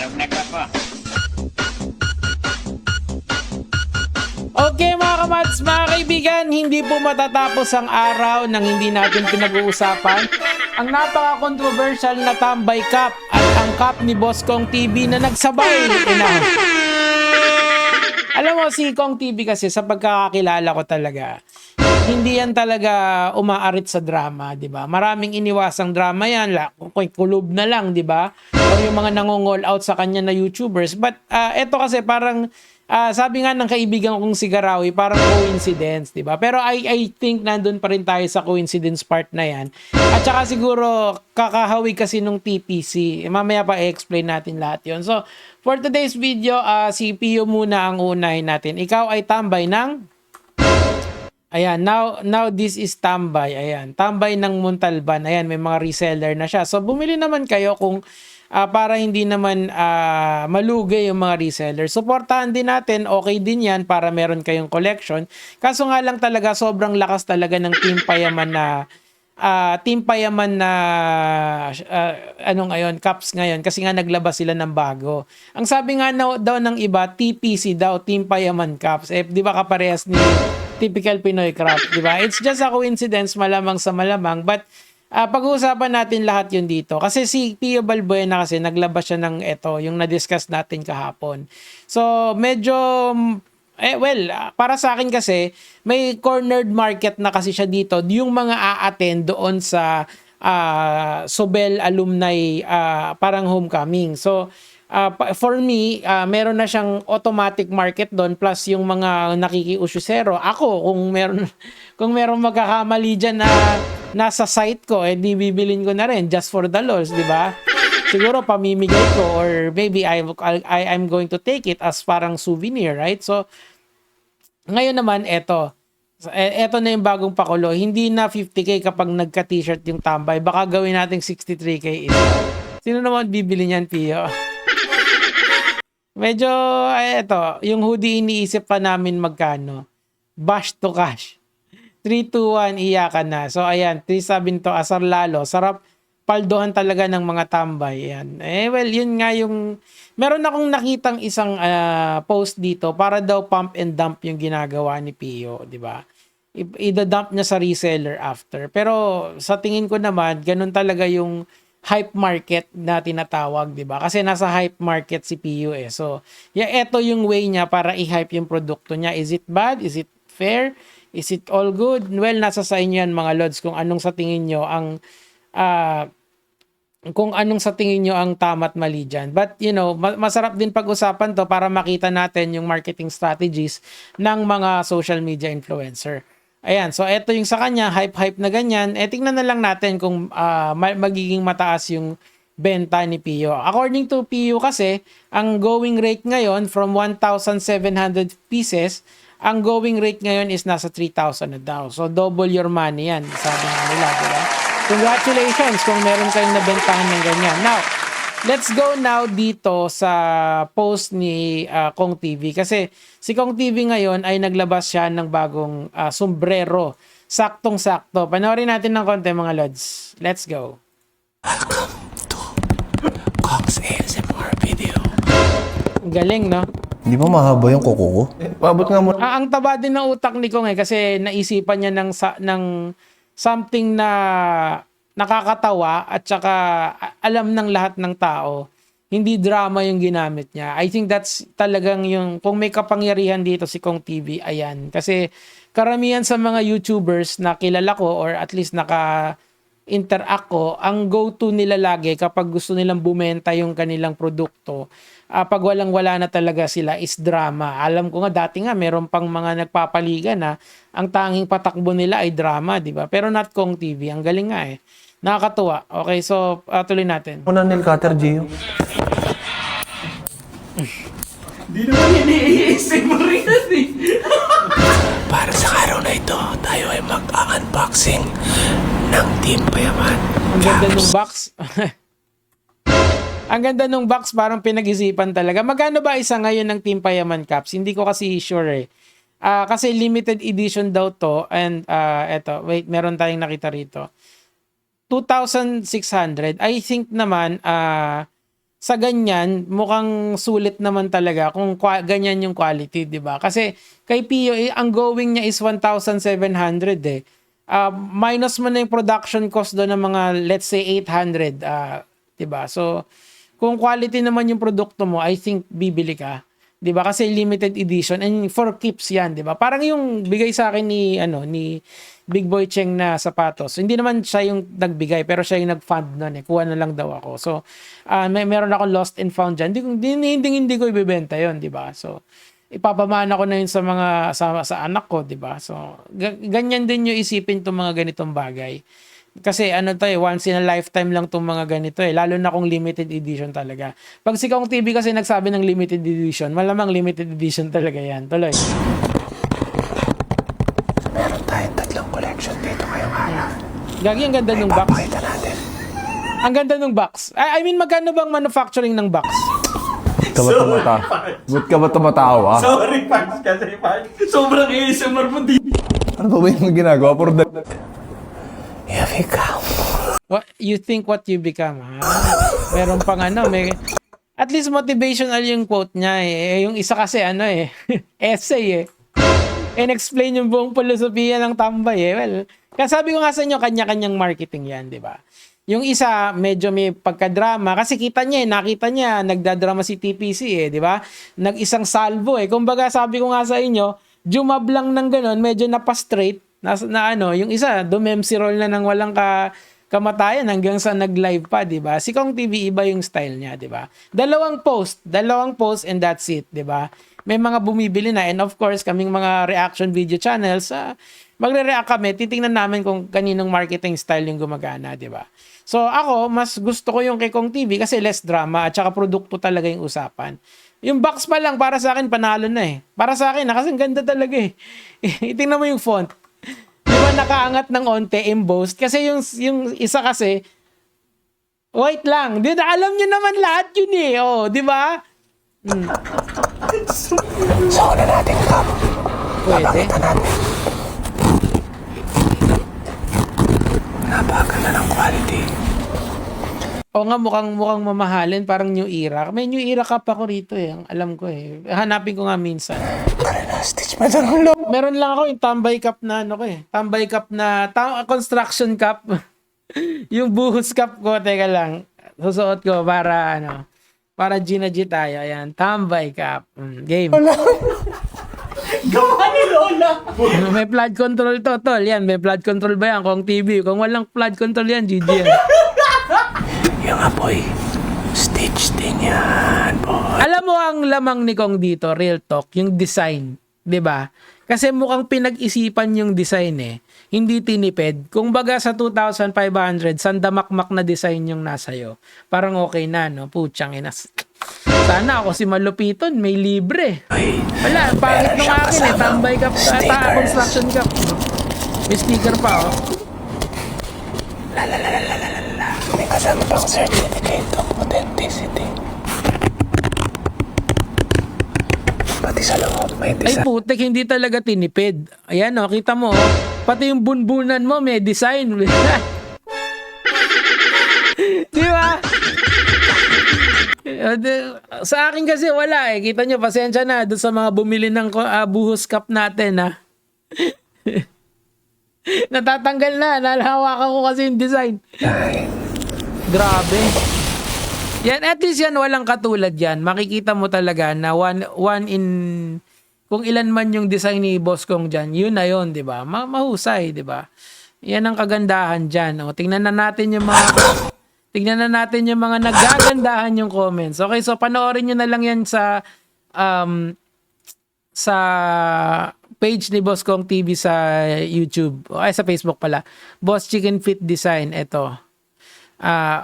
Narinig ako. Okay mga kamads, mga kaibigan, hindi po matatapos ang araw nang hindi natin pinag-uusapan ang napaka-controversial na Tambay Cup at ang cup ni Boss Kong TV na nagsabay. Alam mo, si Kong TV kasi sa pagkakakilala ko talaga, hindi yan talaga umaarit sa drama, di ba? Maraming iniwasang drama yan, kulob na lang, di ba? O yung mga nangongol out sa kanya na YouTubers. But eto kasi parang, sabi nga ng kaibigan kong si Garawi, parang coincidence, di ba? Pero I think nandun pa rin tayo sa coincidence part na yan. At saka siguro, kakahawig kasi nung TPC. Mamaya pa i-explain natin lahat yon. So, for today's video, si Pio muna ang unahin natin. Ikaw ay tambay ng... Ayan, now this is tambay. Ayan, tambay ng Montalban. Ayan, may mga reseller na siya. So, bumili naman kayo kung para hindi naman malugay yung mga reseller. Supportahan din natin, okay din yan para meron kayong collection. Kaso nga lang talaga, sobrang lakas talaga ng Team Payaman na ano ngayon, Cups ngayon kasi nga naglabas sila ng bago. Ang sabi nga daw ng iba, TPC daw, Team Payaman Cups. Eh, di ba kaparehas ni typical Pinoy craft, di ba? It's just a coincidence, malamang sa malamang, but pag-uusapan natin lahat yun dito. Kasi si Pio Balbuena kasi naglabas siya ng ito, yung na-discuss natin kahapon. So, medyo para sa akin kasi, may cornered market na kasi siya dito. Yung mga a-attend doon sa Sobel alumni parang homecoming. So, for me, meron na siyang automatic market doon plus yung mga nakikiusyusero. Ako, kung meron magkakamali dyan na nasa site ko, di bibilin ko na rin just for the lols, di ba? Siguro pamimigay ko or maybe I'm going to take it as parang souvenir, right? So, ngayon naman, eto na yung bagong pakulo. Hindi na 50k kapag nagka-t-shirt yung tambay. Baka gawin natin 63k isa. Sino naman bibili niyan, Pio? Medyo, eto, yung hoodie iniisip pa namin magkano. Bash to cash. 321, iyakan na. So, ayan, 3 to asar lalo. Sarap paldohan talaga ng mga tambay. Ayan. Well, yun nga yung... Meron akong nakitang isang post dito para daw pump and dump yung ginagawa ni Pio, di ba? I-dump niya sa reseller after. Pero sa tingin ko naman, ganun talaga yung hype market na tinatawag, di ba? Kasi nasa hype market si Pio eh. So, eto yung way niya para i-hype yung produkto niya. Is it bad? Is it fair? Is it all good? Well, nasa sa inyo yan mga lods kung anong sa tingin nyo ang tama't mali dyan. But, masarap din pag-usapan to para makita natin yung marketing strategies ng mga social media influencer. Ayan, so eto yung sa kanya, hype na ganyan. Tingnan na lang natin kung magiging mataas yung benta ni Pio. According to Pio kasi, ang going rate ngayon from 1,700 pieces, ang going rate ngayon is nasa 3,000 na daw. So, double your money yan. Sabi nga nila, diba? Congratulations kung meron kayong nabentahan ng ganyan. Now, let's go now dito sa post ni Kong TV. Kasi si Kong TV ngayon ay naglabas siya ng bagong sombrero. Saktong-sakto. Panoorin natin ng konti mga lods. Let's go. Welcome to Kong's ASMR video. Galing, no? Hindi ba mahaba yung kuko ko? Pabot nga mo. Ang taba din ng utak ni Kong kasi naisipan niya ng something na nakakatawa at saka alam ng lahat ng tao. Hindi drama yung ginamit niya. I think that's talagang yung, kung may kapangyarihan dito si Kong TV, ayan. Kasi karamihan sa mga YouTubers na kilala ko or at least interact ko, ang go-to nila lagi kapag gusto nilang bumenta yung kanilang produkto, pag walang-wala na talaga sila is drama. Alam ko nga, dati nga, meron pang mga nagpapaligan na ang tanging patakbo nila ay drama, di ba? Pero not Kong TV. Ang galing nga eh. Nakakatuwa. Okay, so tuloy natin. Muna nail cutter, Gio. Di naman iniisip mo rin eh. Para sa araw na ito, tayo ay mag-unboxing ng Team Payaman. Ang ganda nung box. Ang ganda nung box, parang pinag-isipan talaga. Magkano ba isa ngayon ng Team Payaman Caps? Hindi ko kasi sure eh. Kasi limited edition daw to. And eto, wait, meron tayong nakita rito. 2,600. I think naman, sa ganyan, mukhang sulit naman talaga kung ganyan yung quality, di ba? Kasi kay Pio, ang going niya is 1,700 eh. Minus mo na yung production cost doon ng mga, let's say, 800. Di ba? So, kung quality naman yung produkto mo, I think bibili ka. 'Di ba? Kasi limited edition and for keeps 'yan, 'di ba? Parang yung bigay sa akin ni Big Boy Cheng na sapatos. Hindi naman siya yung nagbigay, pero siya yung nag-fund noon eh. Kuha na lang daw ako. So, meron ako lost and found diyan. Hindi ko ibebenta 'yon, 'di ba? So, ipapamana ko na yun sa mga sa anak ko, 'di ba? So, ganyan din yung isipin tong mga ganitong bagay. Kasi once in a lifetime lang tong mga ganito eh. Lalo na kung limited edition talaga. Pag si Kong TV kasi nagsabi ng limited edition, malamang limited edition talaga yan. Tuloy. Meron tayong 3 collection dito ngayong araw. Gagi, ang ganda ng box. Papakita natin. Ang ganda ng box. I mean, magkano bang manufacturing ng box? Ba't ka ba tumatawa? Sorry, Parks, kasi Parks. Sobrang ASMR mo din. Ano ba yung ginagawa? For the... Here we come. What you think what you become, ha? Meron pang may at least motivational yung quote niya eh. Yung isa kasi essay eh. And explain yung buong filosofiya ng tambay eh. Well, kasi sabi ko nga sa inyo, kanya-kanyang marketing yan, di ba? Yung isa, medyo may pagkadrama. Kasi nakita niya, nagdadrama si TPC eh, di ba? Nag-isang salvo eh. Kumbaga, sabi ko nga sa inyo, jumab lang ng ganon, medyo napastraight, yung isa, dumemsi roll na ng walang kamatayan hanggang sa nag-live pa, di ba? Si Kong TV, iba yung style niya, di ba? Dalawang post and that's it, di ba? May mga bumibili na and of course, kaming mga reaction video channels, magre-react kami, titingnan namin kung kaninong marketing style yung gumagana, di ba? So ako, mas gusto ko yung kay Kong TV kasi less drama at saka produkto talaga yung usapan. Yung box pa lang, para sa akin, panalo na eh. Para sa akin, kasi ganda talaga eh. Tingnan mo yung font. Di ba nakaangat ng onte, embossed? Kasi yung isa kasi, white lang. Di na, alam nyo naman lahat yun eh. Oh, di ba? Saan na natin, Kap? Pwede. Papakita natin. Napakaganda ng quality. O nga, mukhang mamahalin. Parang New Era. May New Era cup ako rito eh. Ang alam ko eh. Hanapin ko nga minsan. Tara na, Stitch. Madang loob. Meron lang ako yung tambay cup na tambay cup na construction cup. Yung buhos cup ko, teka lang. Susuot ko para para Gina G tayo. Ayan, tambay cup. Game. Gawa ni Lola. May flood control to, tol. Yan, may flood control ba yan? Kung TV. Kung walang flood control yan, GG yan. Yung apoy. Stitch din yan, boy. Alam mo ang lamang ni Kong dito, real talk, yung design. 'Di ba? Kasi mukhang pinag-isipan yung design eh. Hindi tinipid. Kung baga sa 2,500, sandamakmak na design yung nasayo. Parang okay na, no? Putsang inas. Sana ako si Malupiton, may libre. Wala, pangit nung akin eh. Tambay cup, construction cup. May sticker pa, oh. May kasama pang certificate of authenticity. Pati sa loob, may Ay design. putik, hindi talaga tinipid. Ayan o, kita mo. Pati yung bunbunan mo may design. Di ba? Sa akin kasi wala eh. Kita nyo, pasensya na doon sa mga bumili ng buhos cup natin ha. Natatanggal na. Nalahawakan ko kasi yung design. Grabe. Yan, at least yan, walang katulad yan. Makikita mo talaga na one in, kung ilan man yung design ni Boss Kong dyan, yun na yun, di ba? Mahusay, di ba? Yan ang kagandahan dyan. O, tingnan na natin yung mga nagagandahan yung comments. Okay, so panoorin nyo na lang yan sa page ni Boss Kong TV sa YouTube. Ay, sa Facebook pala. Boss Chicken Fit Design. Ito.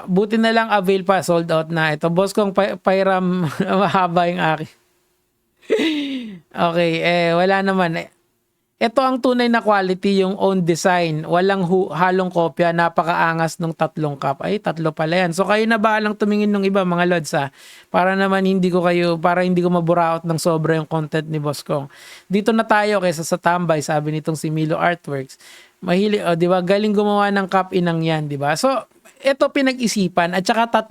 Buti na lang avail pa, sold out na. Ito, Boss Kong Pairam, mahaba yung akin. Okay, wala naman. Ito ang tunay na quality, yung own design. Walang halong kopya, napakaangas nung 3 cup. Ay, 3 pala yan. So kayo na bahalang tumingin nung iba, mga lods ha. Para hindi ko maburaot ng sobra yung content ni Boss Kong. Dito na tayo kaysa sa tambay, sabi nitong si Milo Artworks. Mahili, di ba? Galing gumawa ng cup inang yan, di ba? So, ito pinag-isipan at saka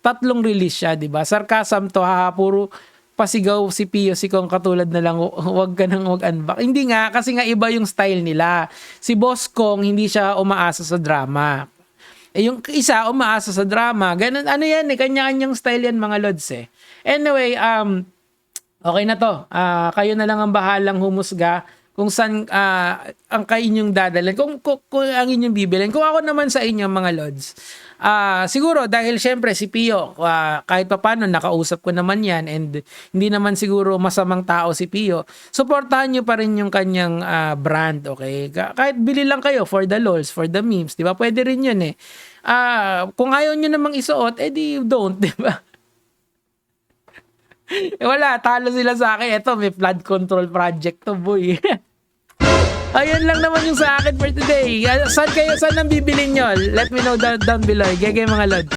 tatlong release siya, 'di ba? Sarcasm to, puro pasigaw si Pio si Kong katulad na lang, wag ka nang mag-unbox. Hindi nga, kasi nga iba yung style nila. Si Boss Kong, hindi siya umaasa sa drama. Yung isa, umaasa sa drama. Ganun, ano yan kanya-kanyang style yan mga lods Anyway, okay na to. Kayo na lang ang bahalang humusga kung saan ang inyong dadalhin. Kung ang inyong bibilin. Kung ako naman sa inyo mga lods, siguro dahil syempre si Pio, kahit papaano nakausap ko naman yan and hindi naman siguro masamang tao si Pio, supportahan nyo pa rin yung kanyang brand, okay? Kahit bili lang kayo for the lols, for the memes, di ba? Pwede rin yun kung ayaw nyo namang isuot, edi don't, di ba? Wala, talo sila sa akin. Ito, may flood control project to, boy. Ayun lang naman yung sa akin for today. Saan nang bibilin nyo? Let me know down below. Gege mga lod.